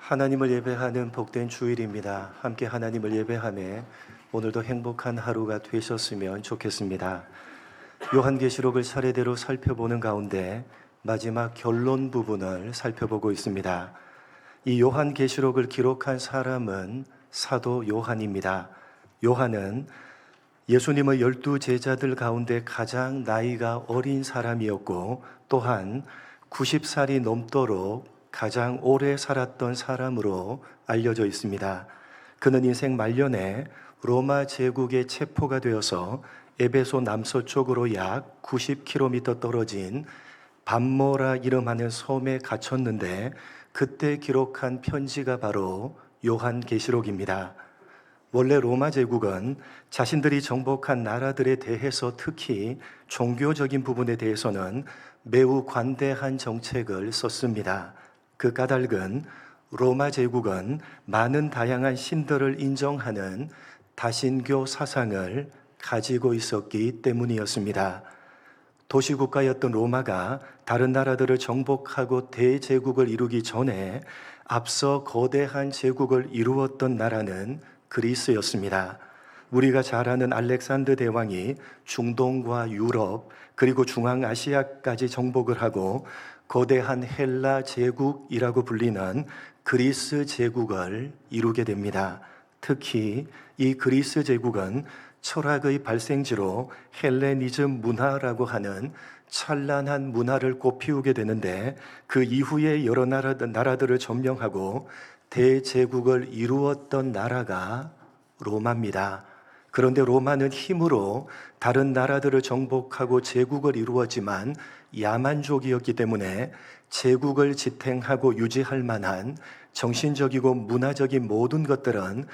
하나님을 예배하는 복된 주일입니다. 함께 하나님을 예배하며 오늘도 행복한 하루가 되셨으면 좋겠습니다. 요한계시록을 차례대로 살펴보는 가운데 마지막 결론 부분을 살펴보고 있습니다. 이 요한계시록을 기록한 사람은 사도 요한입니다. 요한은 예수님의 12 제자들 가운데 가장 나이가 어린 사람이었고 또한 90살이 넘도록 가장 오래 살았던 사람으로 알려져 있습니다. 그는 인생 말년에 로마 제국의 체포가 되어서 에베소 남서쪽으로 약 90km 떨어진 밤모라 이름하는 섬에 갇혔는데 그때 기록한 편지가 바로 요한계시록입니다. 원래 로마 제국은 자신들이 정복한 나라들에 대해서 특히 종교적인 부분에 대해서는 매우 관대한 정책을 썼습니다. 그 까닭은 로마 제국은 많은 다양한 신들을 인정하는 다신교 사상을 가지고 있었기 때문이었습니다. 도시국가였던 로마가 다른 나라들을 정복하고 대제국을 이루기 전에 앞서 거대한 제국을 이루었던 나라는 그리스였습니다. 우리가 잘 아는 알렉산더 대왕이 중동과 유럽 그리고 중앙아시아까지 정복을 하고 거대한 헬라 제국이라고 불리는 그리스 제국을 이루게 됩니다. 특히 이 그리스 제국은 철학의 발생지로 헬레니즘 문화라고 하는 찬란한 문화를 꽃피우게 되는데 그 이후에 여러 나라들을 점령하고 대제국을 이루었던 나라가 로마입니다. 그런데 로마는 힘으로 다른 나라들을 정복하고 제국을 이루었지만 야만족이었기 때문에 제국을 지탱하고 유지할 만한 정신적이고 문화적인 모든 것들은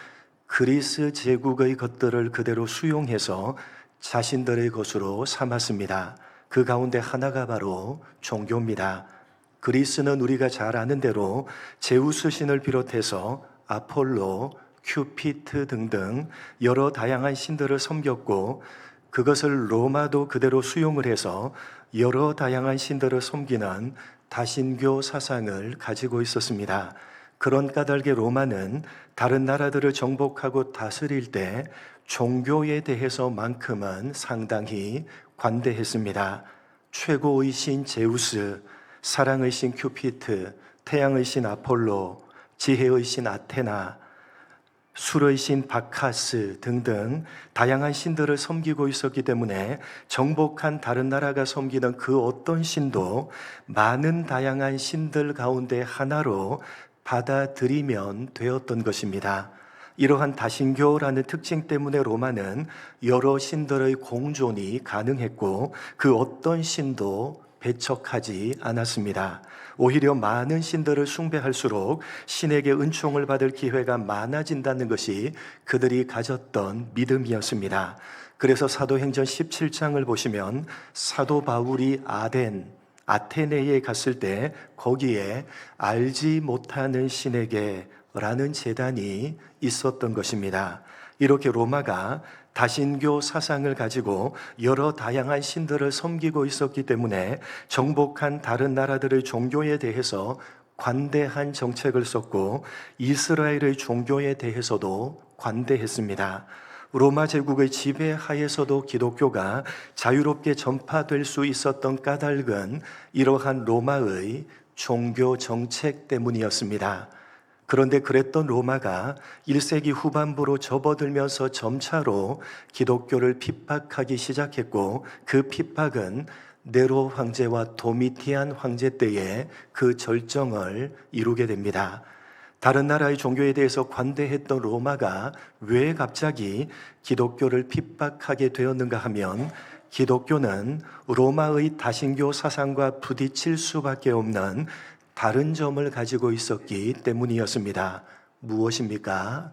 그리스 제국의 것들을 그대로 수용해서 자신들의 것으로 삼았습니다. 그 가운데 하나가 바로 종교입니다. 그리스는 우리가 잘 아는 대로 제우스 신을 비롯해서 아폴로, 큐피트 등등 여러 다양한 신들을 섬겼고 그것을 로마도 그대로 수용을 해서 여러 다양한 신들을 섬기는 다신교 사상을 가지고 있었습니다. 그런 까닭에 로마는 다른 나라들을 정복하고 다스릴 때 종교에 대해서만큼은 상당히 관대했습니다. 최고의 신 제우스, 사랑의 신 큐피트, 태양의 신 아폴로, 지혜의 신 아테나, 술의 신 바카스 등등 다양한 신들을 섬기고 있었기 때문에 정복한 다른 나라가 섬기는 그 어떤 신도 많은 다양한 신들 가운데 하나로 받아들이면 되었던 것입니다. 이러한 다신교라는 특징 때문에 로마는 여러 신들의 공존이 가능했고 그 어떤 신도 배척하지 않았습니다. 오히려 많은 신들을 숭배할수록 신에게 은총을 받을 기회가 많아진다는 것이 그들이 가졌던 믿음이었습니다. 그래서 사도행전 17장을 보시면 사도 바울이 아테네에 갔을 때 거기에 알지 못하는 신에게 라는 제단이 있었던 것입니다. 이렇게 로마가 다신교 사상을 가지고 여러 다양한 신들을 섬기고 있었기 때문에 정복한 다른 나라들의 종교에 대해서 관대한 정책을 썼고 이스라엘의 종교에 대해서도 관대했습니다. 로마 제국의 지배하에서도 기독교가 자유롭게 전파될 수 있었던 까닭은 이러한 로마의 종교 정책 때문이었습니다. 그런데 그랬던 로마가 1세기 후반부로 접어들면서 점차로 기독교를 핍박하기 시작했고 그 핍박은 네로 황제와 도미티안 황제 때에 그 절정을 이루게 됩니다. 다른 나라의 종교에 대해서 관대했던 로마가 왜 갑자기 기독교를 핍박하게 되었는가 하면 기독교는 로마의 다신교 사상과 부딪힐 수밖에 없는 다른 점을 가지고 있었기 때문이었습니다. 무엇입니까?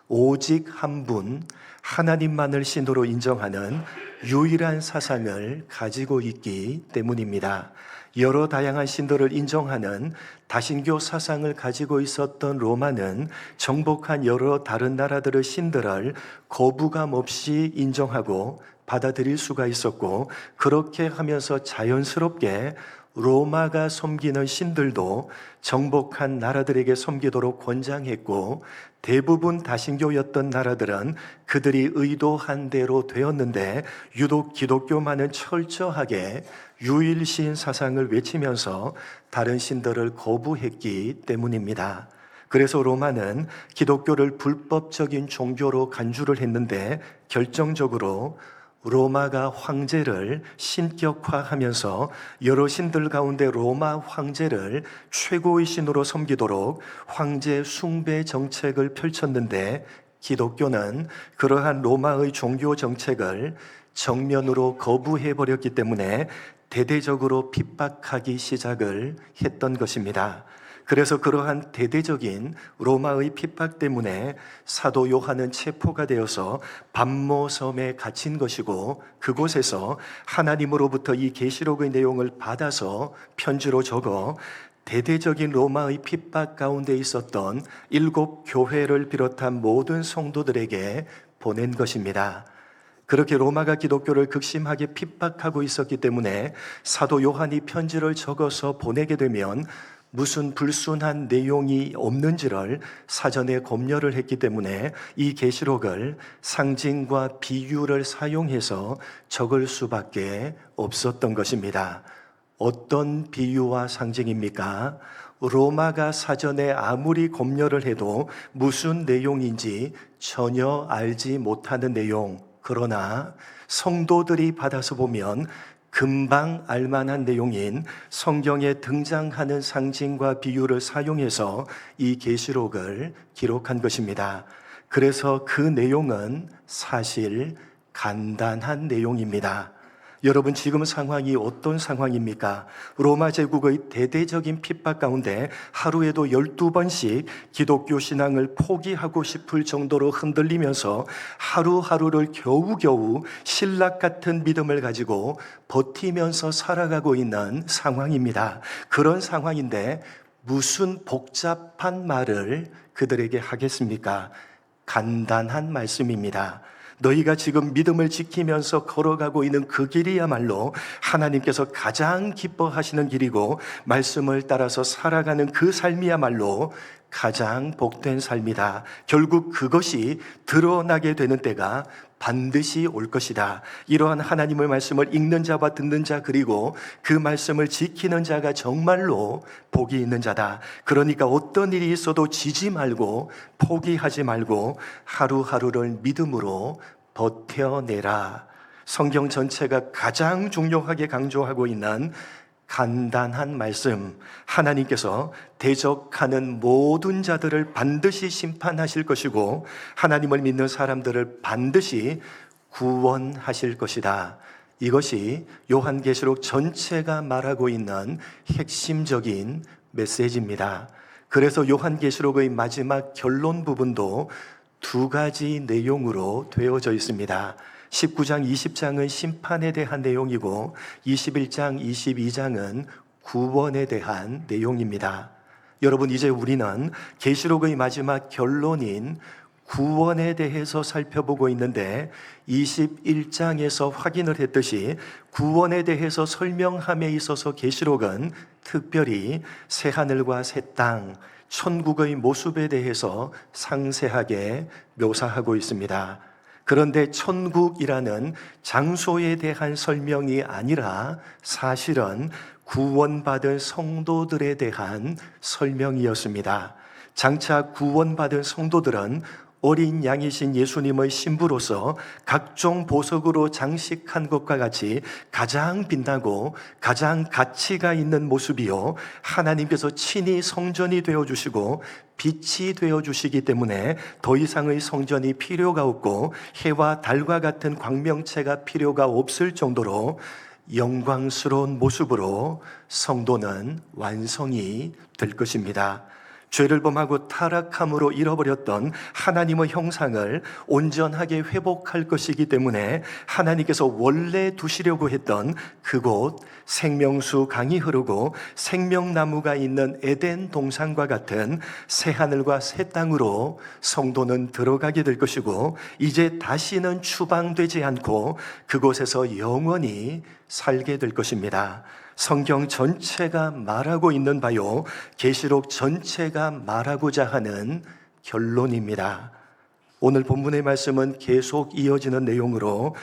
오직 한 분, 하나님만을 신으로 인정하는 유일한 사상을 가지고 있기 때문입니다. 여러 다양한 신들을 인정하는 다신교 사상을 가지고 있었던 로마는 정복한 여러 다른 나라들의 신들을 거부감 없이 인정하고 받아들일 수가 있었고 그렇게 하면서 자연스럽게 로마가 섬기는 신들도 정복한 나라들에게 섬기도록 권장했고, 대부분 다신교였던 나라들은 그들이 의도한 대로 되었는데 유독 기독교만은 철저하게 유일신 사상을 외치면서 다른 신들을 거부했기 때문입니다. 그래서 로마는 기독교를 불법적인 종교로 간주를 했는데, 결정적으로 로마가 황제를 신격화하면서 여러 신들 가운데 로마 황제를 최고의 신으로 섬기도록 황제 숭배 정책을 펼쳤는데, 기독교는 그러한 로마의 종교 정책을 정면으로 거부해버렸기 때문에 대대적으로 핍박하기 시작을 했던 것입니다. 그래서 그러한 대대적인 로마의 핍박 때문에 사도 요한은 체포가 되어서 밤모섬에 갇힌 것이고, 그곳에서 하나님으로부터 이 계시록의 내용을 받아서 편지로 적어 대대적인 로마의 핍박 가운데 있었던 7 교회를 비롯한 모든 성도들에게 보낸 것입니다. 그렇게 로마가 기독교를 극심하게 핍박하고 있었기 때문에 사도 요한이 편지를 적어서 보내게 되면 무슨 불순한 내용이 없는지를 사전에 검열을 했기 때문에 이 계시록을 상징과 비유를 사용해서 적을 수밖에 없었던 것입니다. 어떤 비유와 상징입니까? 로마가 사전에 아무리 검열을 해도 무슨 내용인지 전혀 알지 못하는 내용, 그러나 성도들이 받아서 보면 금방 알만한 내용인 성경에 등장하는 상징과 비유를 사용해서 이 계시록을 기록한 것입니다. 그래서 그 내용은 사실 간단한 내용입니다. 여러분, 지금 상황이 어떤 상황입니까? 로마 제국의 대대적인 핍박 가운데 하루에도 12번씩 기독교 신앙을 포기하고 싶을 정도로 흔들리면서 하루하루를 겨우겨우 신락 같은 믿음을 가지고 버티면서 살아가고 있는 상황입니다. 그런 상황인데 무슨 복잡한 말을 그들에게 하겠습니까? 간단한 말씀입니다. 너희가 지금 믿음을 지키면서 걸어가고 있는 그 길이야말로 하나님께서 가장 기뻐하시는 길이고, 말씀을 따라서 살아가는 그 삶이야말로 가장 복된 삶이다. 결국 그것이 드러나게 되는 때가 반드시 올 것이다. 이러한 하나님의 말씀을 읽는 자와 듣는 자, 그리고 그 말씀을 지키는 자가 정말로 복이 있는 자다. 그러니까 어떤 일이 있어도 지지 말고 포기하지 말고 하루하루를 믿음으로 버텨내라. 성경 전체가 가장 중요하게 강조하고 있는 간단한 말씀, 하나님께서 대적하는 모든 자들을 반드시 심판하실 것이고 하나님을 믿는 사람들을 반드시 구원하실 것이다. 이것이 요한계시록 전체가 말하고 있는 핵심적인 메시지입니다. 그래서 요한계시록의 마지막 결론 부분도 2가지 내용으로 되어져 있습니다. 19장, 20장은 심판에 대한 내용이고 21장, 22장은 구원에 대한 내용입니다. 여러분, 이제 우리는 계시록의 마지막 결론인 구원에 대해서 살펴보고 있는데 21장에서 확인을 했듯이 구원에 대해서 설명함에 있어서 계시록은 특별히 새하늘과 새 땅, 천국의 모습에 대해서 상세하게 묘사하고 있습니다. 그런데 천국이라는 장소에 대한 설명이 아니라 사실은 구원받은 성도들에 대한 설명이었습니다. 장차 구원받은 성도들은 어린 양이신 예수님의 신부로서 각종 보석으로 장식한 것과 같이 가장 빛나고 가장 가치가 있는 모습이요, 하나님께서 친히 성전이 되어주시고 빛이 되어주시기 때문에 더 이상의 성전이 필요가 없고 해와 달과 같은 광명체가 필요가 없을 정도로 영광스러운 모습으로 성도는 완성이 될 것입니다. 죄를 범하고 타락함으로 잃어버렸던 하나님의 형상을 온전하게 회복할 것이기 때문에 하나님께서 원래 두시려고 했던 그곳, 생명수 강이 흐르고 생명나무가 있는 에덴 동산과 같은 새하늘과 새 땅으로 성도는 들어가게 될 것이고, 이제 다시는 추방되지 않고 그곳에서 영원히 살게 될 것입니다. 성경 전체가 말하고 있는 바요, 계시록 전체가 말하고자 하는 결론입니다. 오늘 본문의 말씀은 계속 이어지는 내용으로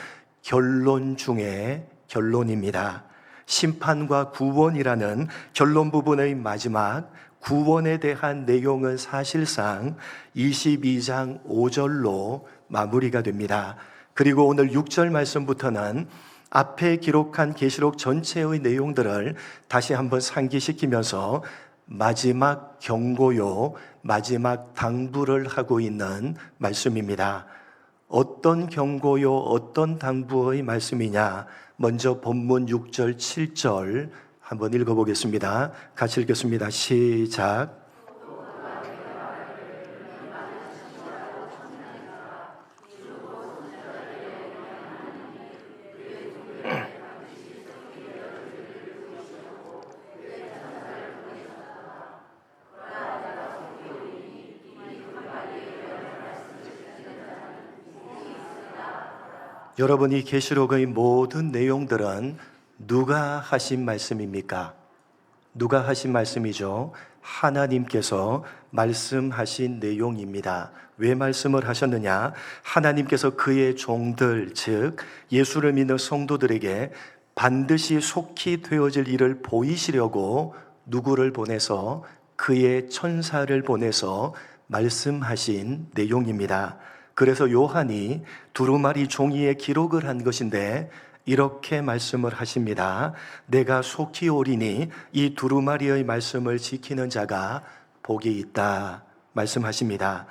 결론 중에 결론입니다. 심판과 구원이라는 결론 부분의 마지막 구원에 대한 내용은 사실상 22장 5절로 마무리가 됩니다. 그리고 오늘 6절 말씀부터는 앞에 기록한 계시록 전체의 내용들을 다시 한번 상기시키면서 마지막 경고요, 마지막 당부를 하고 있는 말씀입니다. 어떤 경고요, 어떤 당부의 말씀이냐? 먼저 본문 6절, 7절 한번 읽어보겠습니다. 같이 읽겠습니다. 시작. 여러분, 이 계시록의 모든 내용들은 누가 하신 말씀입니까? 누가 하신 말씀이죠? 하나님께서 말씀하신 내용입니다. 왜 말씀을 하셨느냐? 하나님께서 그의 종들, 즉 예수를 믿는 성도들에게 반드시 속히 되어질 일을 보이시려고 누구를 보내서, 그의 천사를 보내서 말씀하신 내용입니다. 그래서 요한이 두루마리 종이에 기록을 한 것인데 이렇게 말씀을 하십니다. 내가 속히 오리니 이 두루마리의 말씀을 지키는 자가 복이 있다 말씀하십니다.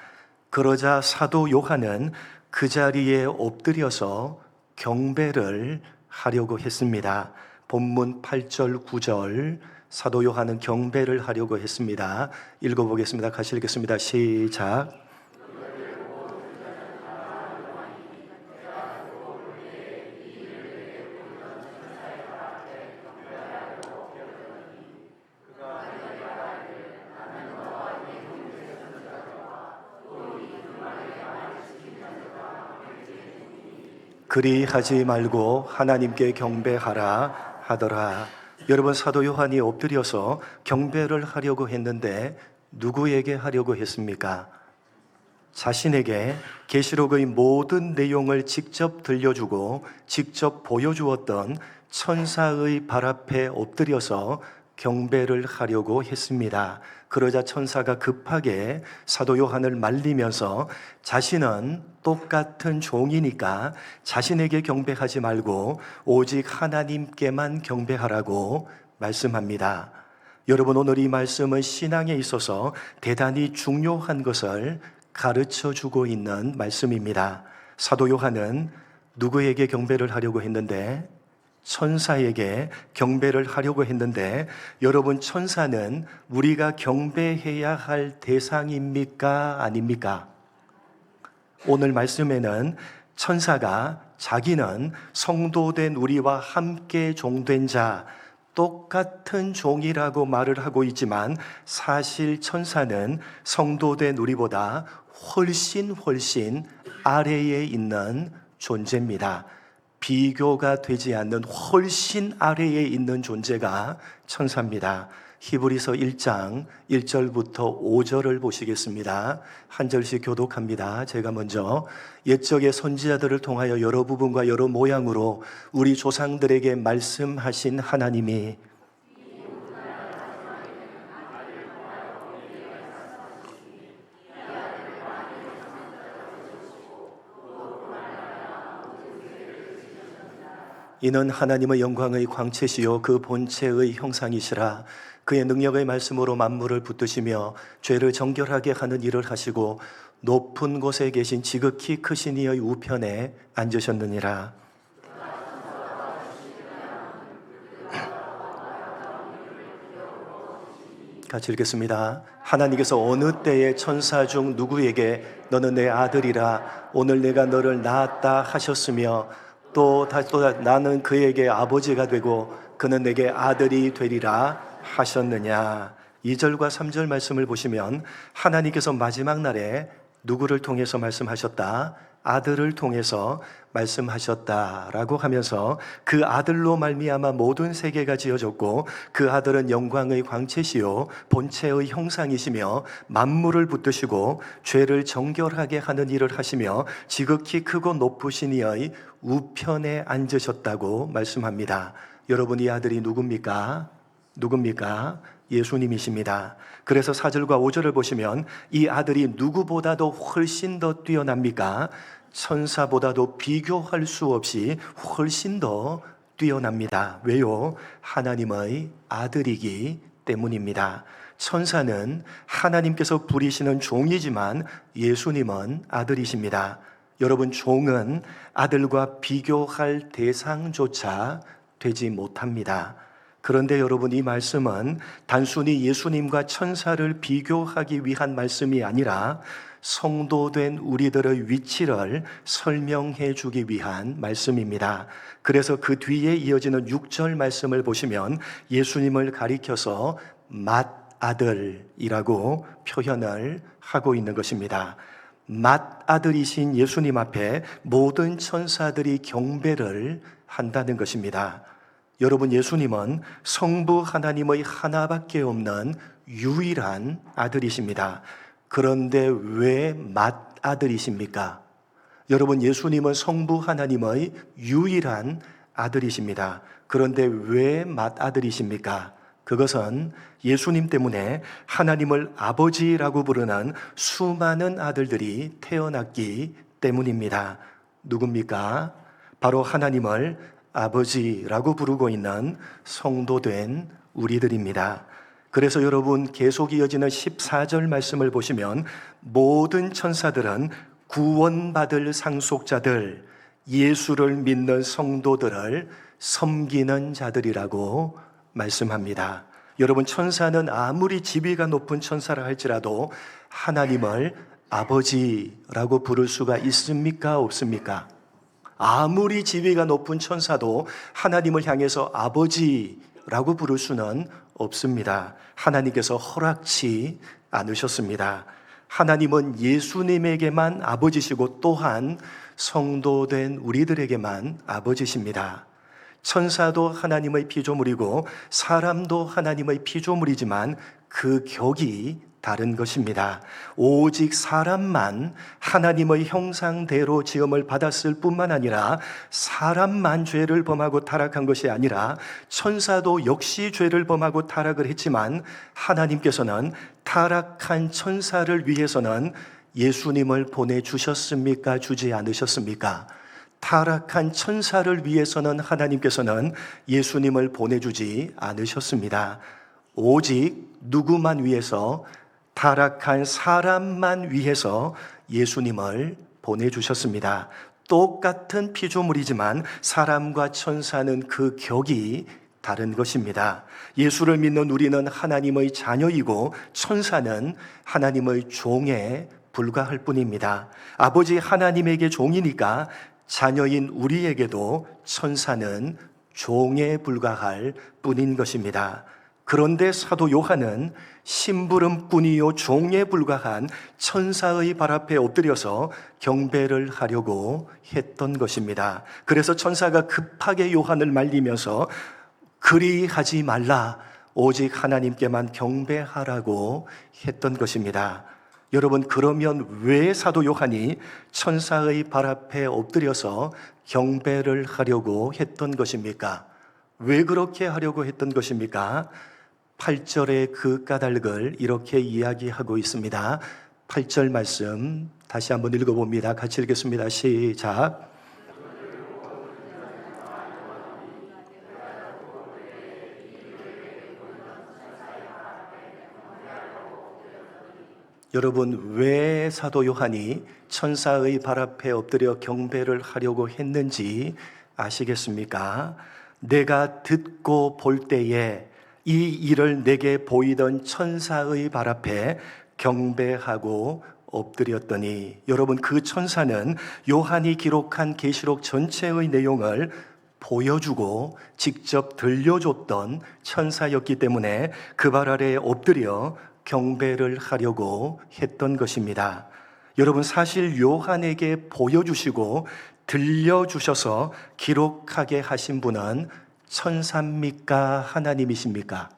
그러자 사도 요한은 그 자리에 엎드려서 경배를 하려고 했습니다. 본문 8절 9절 사도 요한은 경배를 하려고 했습니다. 읽어보겠습니다. 같이 읽겠습니다. 시작. 그리하지 말고 하나님께 경배하라 하더라. 여러분, 사도 요한이 엎드려서 경배를 하려고 했는데 누구에게 하려고 했습니까? 자신에게 계시록의 모든 내용을 직접 들려주고 직접 보여주었던 천사의 발 앞에 엎드려서 경배를 하려고 했습니다. 그러자 천사가 급하게 사도 요한을 말리면서 자신은 똑같은 종이니까 자신에게 경배하지 말고 오직 하나님께만 경배하라고 말씀합니다. 여러분, 오늘 이 말씀은 신앙에 있어서 대단히 중요한 것을 가르쳐 주고 있는 말씀입니다. 사도 요한은 누구에게 경배를 하려고 했는데? 천사에게 경배를 하려고 했는데, 여러분, 천사는 우리가 경배해야 할 대상입니까? 아닙니까? 오늘 말씀에는 천사가 자기는 성도된 우리와 함께 종된 자, 똑같은 종이라고 말을 하고 있지만 사실 천사는 성도된 우리보다 훨씬 아래에 있는 존재입니다. 비교가 되지 않는 훨씬 아래에 있는 존재가 천사입니다. 히브리서 1장 1절부터 5절을 보시겠습니다. 한 절씩 교독합니다. 제가 먼저 옛적의 선지자들을 통하여 여러 부분과 여러 모양으로 우리 조상들에게 말씀하신 하나님이 이는 하나님의 영광의 광채시요 그 본체의 형상이시라. 그의 능력의 말씀으로 만물을 붙드시며 죄를 정결하게 하는 일을 하시고 높은 곳에 계신 지극히 크신 이의 우편에 앉으셨느니라. 같이 읽겠습니다. 하나님께서 어느 때에 천사 중 누구에게 너는 내 아들이라 오늘 내가 너를 낳았다 하셨으며 또 나는 그에게 아버지가 되고 그는 내게 아들이 되리라 하셨느냐. 2절과 3절 말씀을 보시면 하나님께서 마지막 날에 누구를 통해서 말씀하셨다? 아들을 통해서 말씀하셨다라고 하면서 그 아들로 말미암아 모든 세계가 지어졌고 그 아들은 영광의 광채시요 본체의 형상이시며 만물을 붙드시고 죄를 정결하게 하는 일을 하시며 지극히 크고 높으신 이의 우편에 앉으셨다고 말씀합니다. 여러분, 이 아들이 누굽니까? 예수님이십니다. 그래서 4절과 5절을 보시면 이 아들이 누구보다도 훨씬 더 뛰어납니까? 천사보다도 비교할 수 없이 훨씬 더 뛰어납니다. 왜요? 하나님의 아들이기 때문입니다. 천사는 하나님께서 부리시는 종이지만 예수님은 아들이십니다. 여러분, 종은 아들과 비교할 대상조차 되지 못합니다. 그런데 여러분, 이 말씀은 단순히 예수님과 천사를 비교하기 위한 말씀이 아니라 성도된 우리들의 위치를 설명해 주기 위한 말씀입니다. 그래서 그 뒤에 이어지는 6절 말씀을 보시면 예수님을 가리켜서 맏아들이라고 표현을 하고 있는 것입니다. 맏아들이신 예수님 앞에 모든 천사들이 경배를 한다는 것입니다. 여러분, 예수님은 성부 하나님의 하나밖에 없는 유일한 아들이십니다. 그런데 왜 맏아들이십니까? 여러분, 예수님은 성부 하나님의 유일한 아들이십니다. 그런데 왜 맏아들이십니까? 그것은 예수님 때문에 하나님을 아버지라고 부르는 수많은 아들들이 태어났기 때문입니다. 누굽니까? 바로 하나님을 아버지라고 부르고 있는 성도된 우리들입니다. 그래서 여러분, 계속 이어지는 14절 말씀을 보시면 모든 천사들은 구원받을 상속자들, 예수를 믿는 성도들을 섬기는 자들이라고 말씀합니다. 여러분, 천사는 아무리 지위가 높은 천사라 할지라도 하나님을 아버지라고 부를 수가 있습니까? 없습니까? 아무리 지위가 높은 천사도 하나님을 향해서 아버지라고 부를 수는 없습니다. 하나님께서 허락치 않으셨습니다. 하나님은 예수님에게만 아버지시고 또한 성도된 우리들에게만 아버지십니다. 천사도 하나님의 피조물이고 사람도 하나님의 피조물이지만 그 격이 다른 것입니다. 오직 사람만 하나님의 형상대로 지음을 받았을 뿐만 아니라 사람만 죄를 범하고 타락한 것이 아니라 천사도 역시 죄를 범하고 타락을 했지만 하나님께서는 타락한 천사를 위해서는 예수님을 보내주셨습니까? 주지 않으셨습니까? 타락한 천사를 위해서는 하나님께서는 예수님을 보내주지 않으셨습니다. 오직 누구만 위해서? 타락한 사람만 위해서 예수님을 보내주셨습니다. 똑같은 피조물이지만 사람과 천사는 그 격이 다른 것입니다. 예수를 믿는 우리는 하나님의 자녀이고 천사는 하나님의 종에 불과할 뿐입니다. 아버지 하나님에게 종이니까 자녀인 우리에게도 천사는 종에 불과할 뿐인 것입니다. 그런데 사도 요한은 심부름꾼이요 종에 불과한 천사의 발 앞에 엎드려서 경배를 하려고 했던 것입니다. 그래서 천사가 급하게 요한을 말리면서 그리하지 말라, 오직 하나님께만 경배하라고 했던 것입니다. 여러분, 그러면 왜 사도 요한이 천사의 발 앞에 엎드려서 경배를 하려고 했던 것입니까? 왜 그렇게 하려고 했던 것입니까? 8절의 그 까닭을 이렇게 이야기하고 있습니다. 8절 말씀 다시 한번 읽어봅니다. 같이 읽겠습니다. 시작. 여러분, 왜 사도 요한이 천사의 발 앞에 엎드려 경배를 하려고 했는지 아시겠습니까? 내가 듣고 볼 때에 이 일을 내게 보이던 천사의 발 앞에 경배하고 엎드렸더니, 여러분, 그 천사는 요한이 기록한 계시록 전체의 내용을 보여주고 직접 들려줬던 천사였기 때문에 그 발 아래에 엎드려 경배를 하려고 했던 것입니다. 여러분, 사실 요한에게 보여주시고 들려주셔서 기록하게 하신 분은 천사입니까? 하나님이십니까?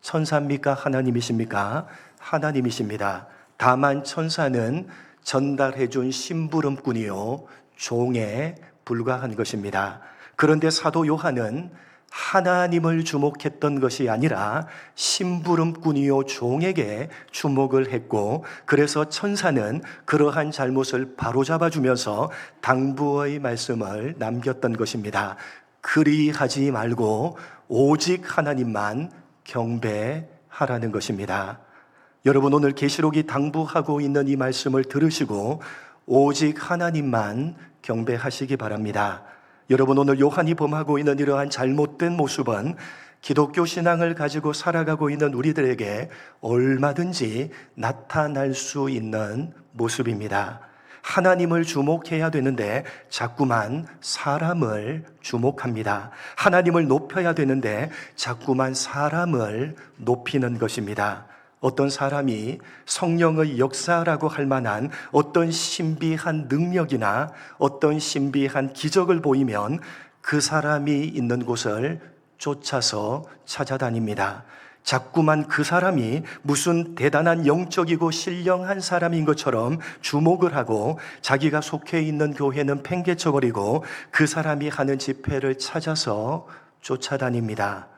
천사입니까? 하나님이십니까? 하나님이십니다. 다만 천사는 전달해준 심부름꾼이요 종에 불과한 것입니다. 그런데 사도 요한은 하나님을 주목했던 것이 아니라 심부름꾼이요 종에게 주목을 했고, 그래서 천사는 그러한 잘못을 바로잡아 주면서 당부의 말씀을 남겼던 것입니다. 그리하지 말고 오직 하나님만 경배하라는 것입니다. 여러분, 오늘 계시록이 당부하고 있는 이 말씀을 들으시고 오직 하나님만 경배하시기 바랍니다. 여러분, 오늘 요한이 범하고 있는 이러한 잘못된 모습은 기독교 신앙을 가지고 살아가고 있는 우리들에게 얼마든지 나타날 수 있는 모습입니다. 하나님을 주목해야 되는데 자꾸만 사람을 주목합니다. 하나님을 높여야 되는데 자꾸만 사람을 높이는 것입니다. 어떤 사람이 성령의 역사라고 할 만한 어떤 신비한 능력이나 어떤 신비한 기적을 보이면 그 사람이 있는 곳을 쫓아서 찾아다닙니다. 자꾸만 그 사람이 무슨 대단한 영적이고 신령한 사람인 것처럼 주목을 하고 자기가 속해 있는 교회는 팽개쳐버리고 그 사람이 하는 집회를 찾아서 쫓아다닙니다.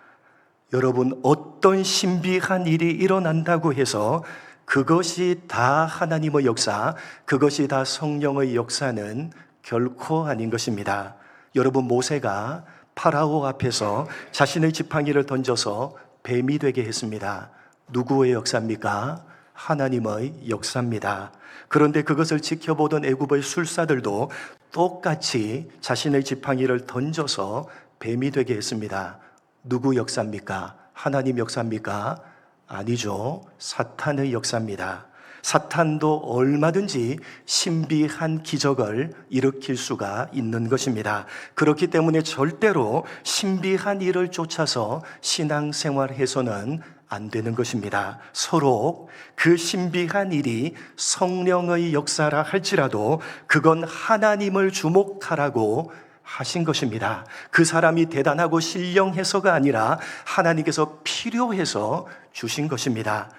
여러분, 어떤 신비한 일이 일어난다고 해서 그것이 다 하나님의 역사, 그것이 다 성령의 역사는 결코 아닌 것입니다. 여러분, 모세가 파라오 앞에서 자신의 지팡이를 던져서 뱀이 되게 했습니다. 누구의 역사입니까? 하나님의 역사입니다. 그런데 그것을 지켜보던 애굽의 술사들도 똑같이 자신의 지팡이를 던져서 뱀이 되게 했습니다. 누구 역사입니까? 하나님 역사입니까? 아니죠. 사탄의 역사입니다. 사탄도 얼마든지 신비한 기적을 일으킬 수가 있는 것입니다. 그렇기 때문에 절대로 신비한 일을 쫓아서 신앙생활해서는 안 되는 것입니다. 서로 그 신비한 일이 성령의 역사라 할지라도 그건 하나님을 주목하라고 하신 것입니다. 그 사람이 대단하고 신령해서가 아니라 하나님께서 필요해서 주신 것입니다.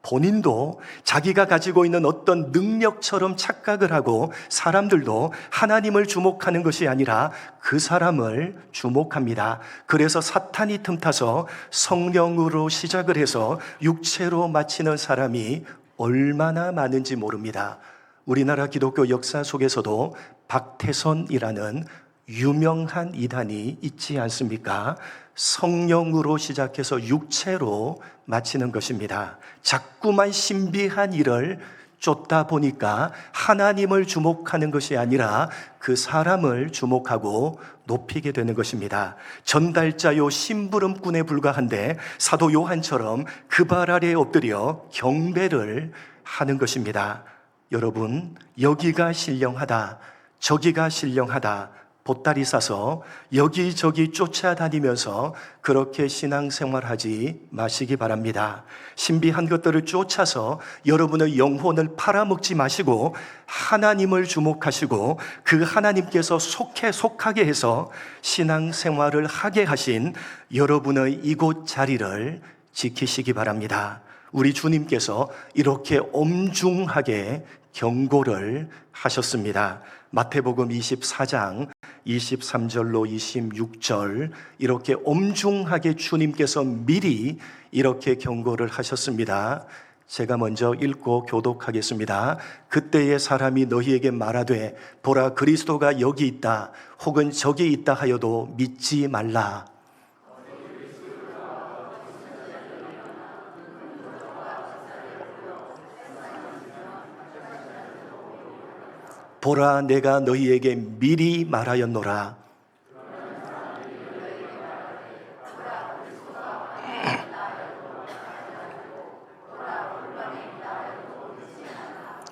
본인도 자기가 가지고 있는 어떤 능력처럼 착각을 하고 사람들도 하나님을 주목하는 것이 아니라 그 사람을 주목합니다. 그래서 사탄이 틈타서 성령으로 시작을 해서 육체로 마치는 사람이 얼마나 많은지 모릅니다. 우리나라 기독교 역사 속에서도 박태선이라는 유명한 이단이 있지 않습니까? 성령으로 시작해서 육체로 마치는 것입니다. 자꾸만 신비한 일을 쫓다 보니까 하나님을 주목하는 것이 아니라 그 사람을 주목하고 높이게 되는 것입니다. 전달자요 심부름꾼에 불과한데 사도 요한처럼 그 발 아래에 엎드려 경배를 하는 것입니다. 여러분, 여기가 신령하다, 저기가 신령하다, 보따리 싸서 여기저기 쫓아다니면서 그렇게 신앙생활하지 마시기 바랍니다. 신비한 것들을 쫓아서 여러분의 영혼을 팔아먹지 마시고 하나님을 주목하시고 그 하나님께서 속하게 해서 신앙생활을 하게 하신 여러분의 이곳 자리를 지키시기 바랍니다. 우리 주님께서 이렇게 엄중하게 경고를 하셨습니다. 마태복음 24장 23절로 26절 이렇게 엄중하게 주님께서 미리 이렇게 경고를 하셨습니다. 제가 먼저 읽고 교독하겠습니다. 그때의 사람이 너희에게 말하되 보라 그리스도가 여기 있다 혹은 저기 있다 하여도 믿지 말라. 보라 내가 너희에게 미리 말하였노라.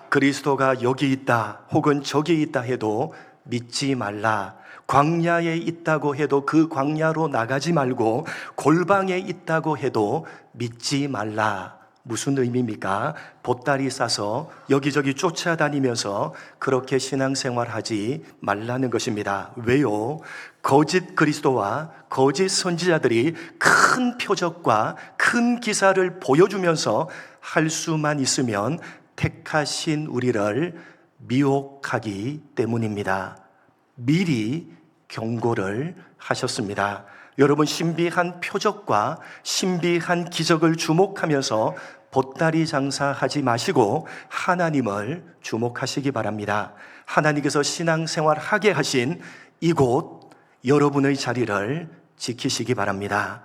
그리스도가 여기 있다 혹은 저기 있다 해도 믿지 말라. 광야에 있다고 해도 그 광야로 나가지 말고 골방에 있다고 해도 믿지 말라 무슨 의미입니까? 보따리 싸서 여기저기 쫓아다니면서 그렇게 신앙생활하지 말라는 것입니다. 왜요? 거짓 그리스도와 거짓 선지자들이 큰 표적과 큰 기사를 보여주면서 할 수만 있으면 택하신 우리를 미혹하기 때문입니다. 미리 경고를 하셨습니다. 여러분, 신비한 표적과 신비한 기적을 주목하면서 보따리 장사하지 마시고 하나님을 주목하시기 바랍니다. 하나님께서 신앙생활하게 하신 이곳 여러분의 자리를 지키시기 바랍니다.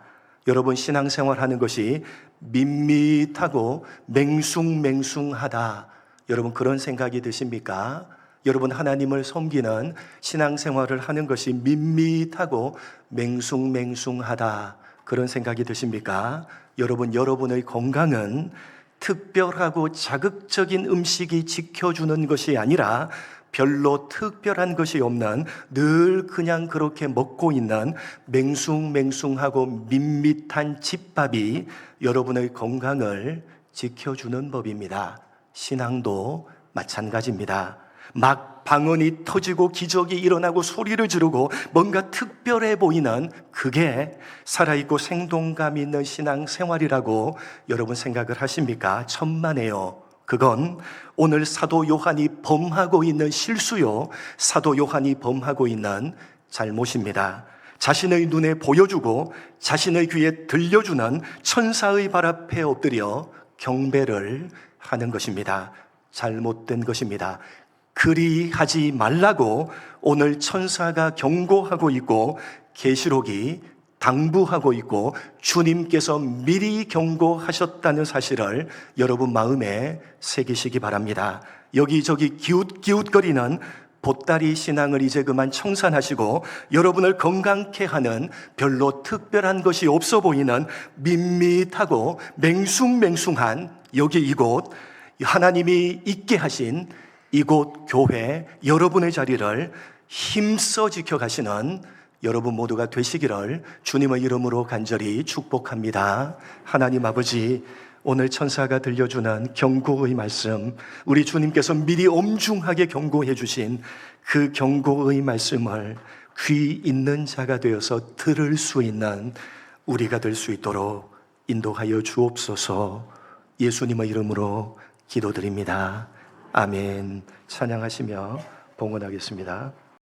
여러분, 신앙생활하는 것이 밋밋하고 맹숭맹숭하다, 여러분 그런 생각이 드십니까? 여러분, 하나님을 섬기는 신앙생활을 하는 것이 밋밋하고 맹숭맹숭하다, 그런 생각이 드십니까? 여러분, 여러분의 건강은 특별하고 자극적인 음식이 지켜주는 것이 아니라 별로 특별한 것이 없는, 늘 그냥 그렇게 먹고 있는 맹숭맹숭하고 밋밋한 집밥이 여러분의 건강을 지켜주는 법입니다. 신앙도 마찬가지입니다. 막 방언이 터지고 기적이 일어나고 소리를 지르고 뭔가 특별해 보이는, 그게 살아있고 생동감 있는 신앙생활이라고 여러분 생각을 하십니까? 천만에요. 그건 오늘 사도 요한이 범하고 있는 실수요, 사도 요한이 범하고 있는 잘못입니다. 자신의 눈에 보여주고 자신의 귀에 들려주는 천사의 발 앞에 엎드려 경배를 하는 것입니다. 잘못된 것입니다. 그리하지 말라고 오늘 천사가 경고하고 있고 계시록이 당부하고 있고 주님께서 미리 경고하셨다는 사실을 여러분 마음에 새기시기 바랍니다. 여기저기 기웃기웃거리는 보따리 신앙을 이제 그만 청산하시고 여러분을 건강케 하는 별로 특별한 것이 없어 보이는 밋밋하고 맹숭맹숭한 여기 이곳, 하나님이 있게 하신 이곳 교회, 여러분의 자리를 힘써 지켜가시는 여러분 모두가 되시기를 주님의 이름으로 간절히 축복합니다. 하나님 아버지, 오늘 천사가 들려주는 경고의 말씀, 우리 주님께서 미리 엄중하게 경고해 주신 그 경고의 말씀을 귀 있는 자가 되어서 들을 수 있는 우리가 될 수 있도록 인도하여 주옵소서. 예수님의 이름으로 기도드립니다. 아멘. 찬양하시며 봉헌하겠습니다.